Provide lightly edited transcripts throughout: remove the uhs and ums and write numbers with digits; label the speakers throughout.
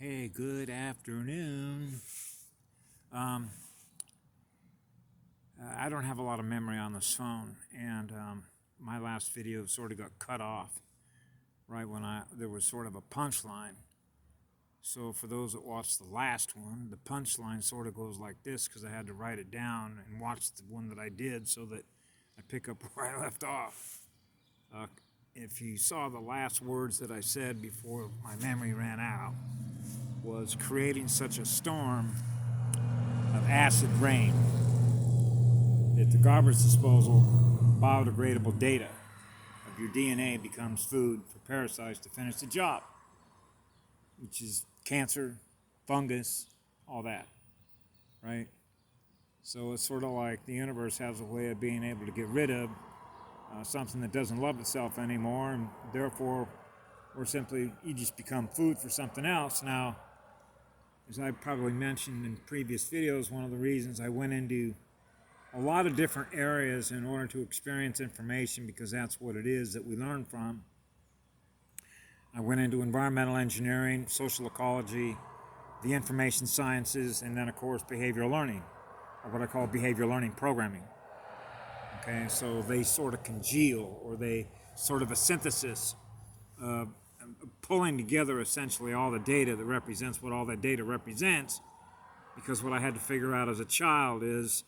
Speaker 1: Hey, good afternoon. Um, I don't have a lot of memory on this phone, and my last video sort of got cut off right when there was sort of a punchline. So for those that watched the last one, the punchline sort of goes like this because I had to write it down and watch the one that I did so that I pick up where I left off. If you saw the last words that I said before my memory ran out, was creating such a storm of acid rain that the garbage disposal biodegradable data of your DNA becomes food for parasites to finish the job, which is cancer, fungus, all that, right? So it's sort of like the universe has a way of being able to get rid of something that doesn't love itself anymore, and therefore you just become food for something else. Now, as I probably mentioned in previous videos, one of the reasons I went into a lot of different areas in order to experience information, because that's what it is that we learn from. I went into environmental engineering, social ecology, the information sciences, and then of course behavioral learning, or what I call behavioral learning programming. Okay, so they sort of congeal, or they sort of a synthesis of pulling together essentially all the data that represents what all that data represents. Because what I had to figure out as a child is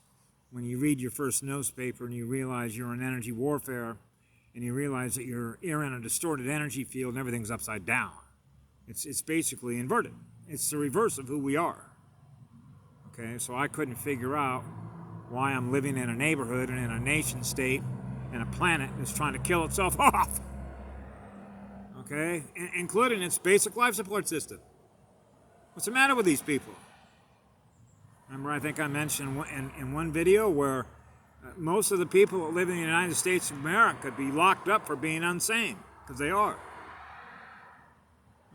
Speaker 1: when you read your first newspaper and you realize you're in energy warfare, and you realize that you're in a distorted energy field and everything's upside down. It's basically inverted. It's the reverse of who we are. Okay, so I couldn't figure out why I'm living in a neighborhood and in a nation state and a planet that's trying to kill itself off. Okay, including its basic life support system. What's the matter with these people? Remember, I think I mentioned in one video where most of the people that live in the United States of America could be locked up for being insane, because they are.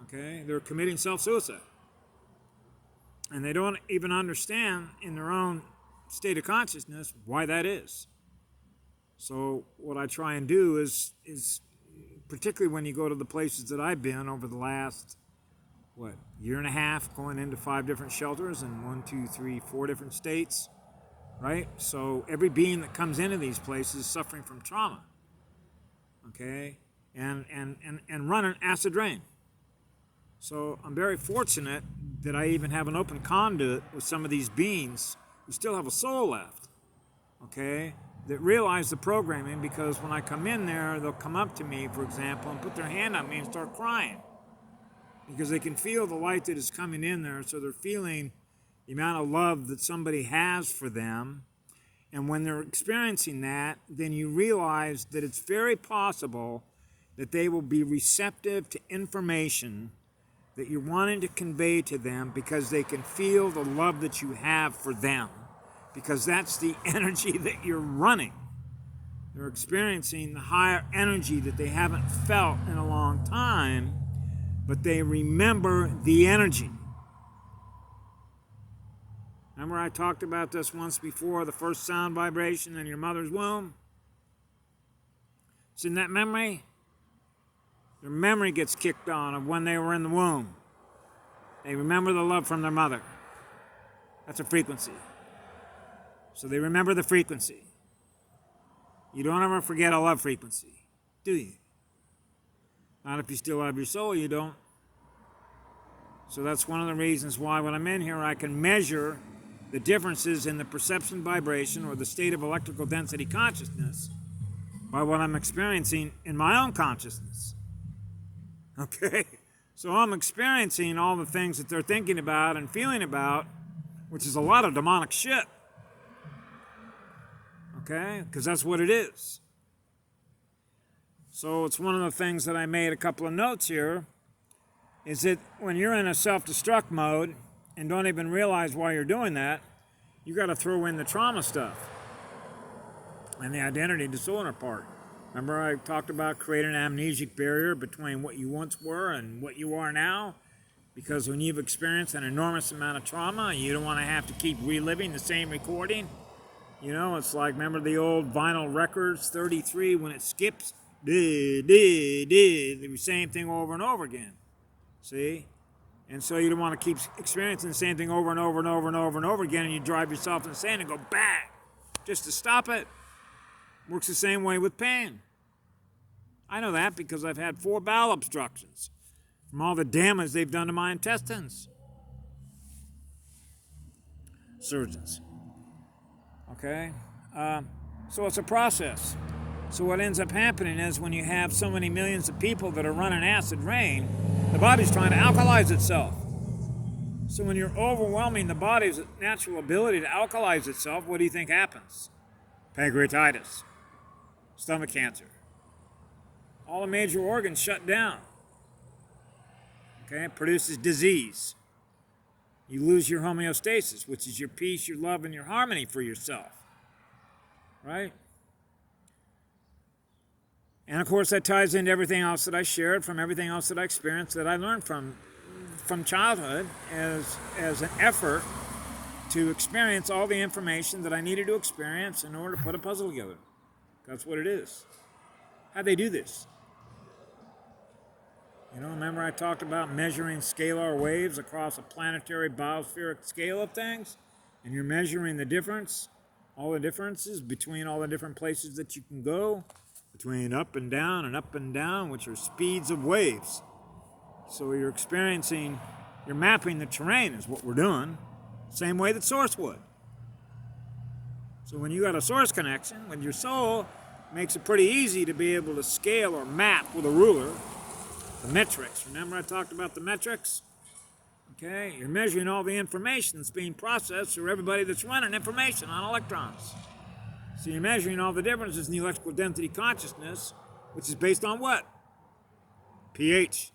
Speaker 1: Okay, they're committing self-suicide. And they don't even understand in their own state of consciousness why that is. So what I try and do is particularly when you go to the places that I've been over the last, year and a half, going into 5 different shelters in 4 different states, right? So every being that comes into these places is suffering from trauma, okay? And running acid rain. So I'm very fortunate that I even have an open conduit with some of these beings who still have a soul left, okay? That realize the programming, because when I come in there, they'll come up to me, for example, and put their hand on me and start crying. Because they can feel the light that is coming in there, so they're feeling the amount of love that somebody has for them. And when they're experiencing that, then you realize that it's very possible that they will be receptive to information that you're wanting to convey to them, because they can feel the love that you have for them. Because that's the energy that you're running. They're experiencing the higher energy that they haven't felt in a long time, but they remember the energy. Remember I talked about this once before, the first sound vibration in your mother's womb? It's in that memory. Their memory gets kicked on of when they were in the womb. They remember the love from their mother. That's a frequency. So they remember the frequency. You don't ever forget a love frequency, do you? Not if you still have your soul, you don't. So that's one of the reasons why when I'm in here, I can measure the differences in the perception vibration, or the state of electrical density consciousness, by what I'm experiencing in my own consciousness. Okay? So I'm experiencing all the things that they're thinking about and feeling about, which is a lot of demonic shit. Okay? Because that's what it is. So it's one of the things that I made a couple of notes here, is that when you're in a self-destruct mode and don't even realize why you're doing that, you got to throw in the trauma stuff and the identity disorder part. Remember I talked about creating an amnesic barrier between what you once were and what you are now? Because when you've experienced an enormous amount of trauma, you don't want to have to keep reliving the same recording. You know, it's like, remember the old vinyl records, 33, when it skips? The same thing over and over again. See? And so you don't want to keep experiencing the same thing over and over and over and over and over again, and you drive yourself insane and go bang just to stop it. Works the same way with pain. I know that because I've had 4 bowel obstructions from all the damage they've done to my intestines. Surgeons. Okay? So it's a process. So what ends up happening is when you have so many millions of people that are running acid rain, the body's trying to alkalize itself. So when you're overwhelming the body's natural ability to alkalize itself, what do you think happens? Pancreatitis, stomach cancer. All the major organs shut down. Okay, it produces disease. You lose your homeostasis, which is your peace, your love, and your harmony for yourself. Right? And of course that ties into everything else that I shared, from everything else that I experienced, that I learned from childhood as an effort to experience all the information that I needed to experience in order to put a puzzle together. That's what it is. How'd they do this? You know, remember I talked about measuring scalar waves across a planetary biospheric scale of things? And you're measuring the difference, all the differences between all the different places that you can go, between up and down, which are speeds of waves. So you're experiencing, you're mapping the terrain is what we're doing, same way that source would. So when you got a source connection with your soul, it makes it pretty easy to be able to scale or map with a ruler the metrics. Remember I talked about the metrics? Okay, you're measuring all the information that's being processed through everybody that's running information on electrons. So you're measuring all the differences in the electrical density consciousness, which is based on what? pH.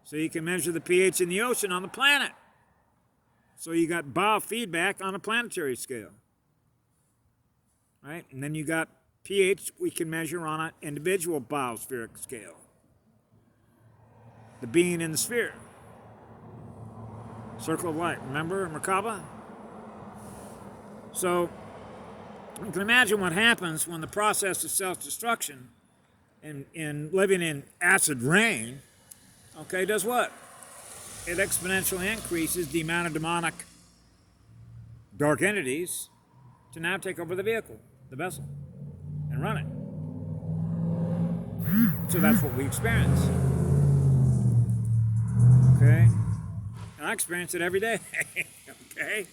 Speaker 1: So you can measure the pH in the ocean on the planet. So you got biofeedback on a planetary scale. Right? And then you got pH we can measure on an individual biospheric scale. The being in the sphere. Circle of light. Remember Merkaba? So you can imagine what happens when the process of self-destruction and living in acid rain, okay, does what? It exponentially increases the amount of demonic dark entities to now take over the vehicle, the vessel, and run it. So that's what we experience. Okay? And I experience it every day. Okay?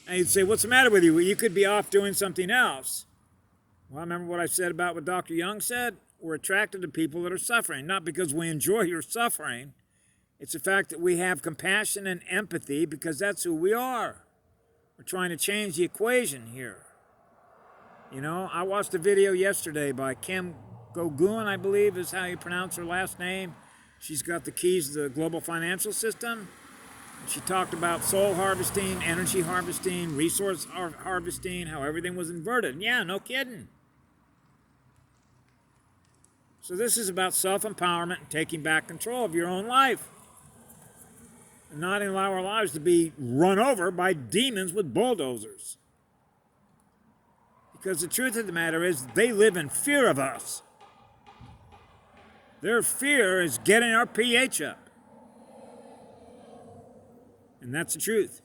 Speaker 1: And you'd say, what's the matter with you? Well, you could be off doing something else. Well, remember what I said about what Dr. Young said? We're attracted to people that are suffering, not because we enjoy your suffering. It's the fact that we have compassion and empathy because that's who we are. We're trying to change the equation here. You know, I watched a video yesterday by Kim Gogun, I believe is how you pronounce her last name. She's got the keys to the global financial system. She talked about soul harvesting, energy harvesting, resource harvesting, how everything was inverted. Yeah, no kidding. So this is about self-empowerment and taking back control of your own life. And not allow our lives to be run over by demons with bulldozers. Because the truth of the matter is they live in fear of us. Their fear is getting our pH up. And that's the truth.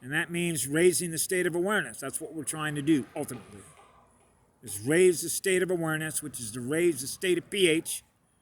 Speaker 1: And that means raising the state of awareness. That's what we're trying to do, ultimately. Is raise the state of awareness, which is to raise the state of pH,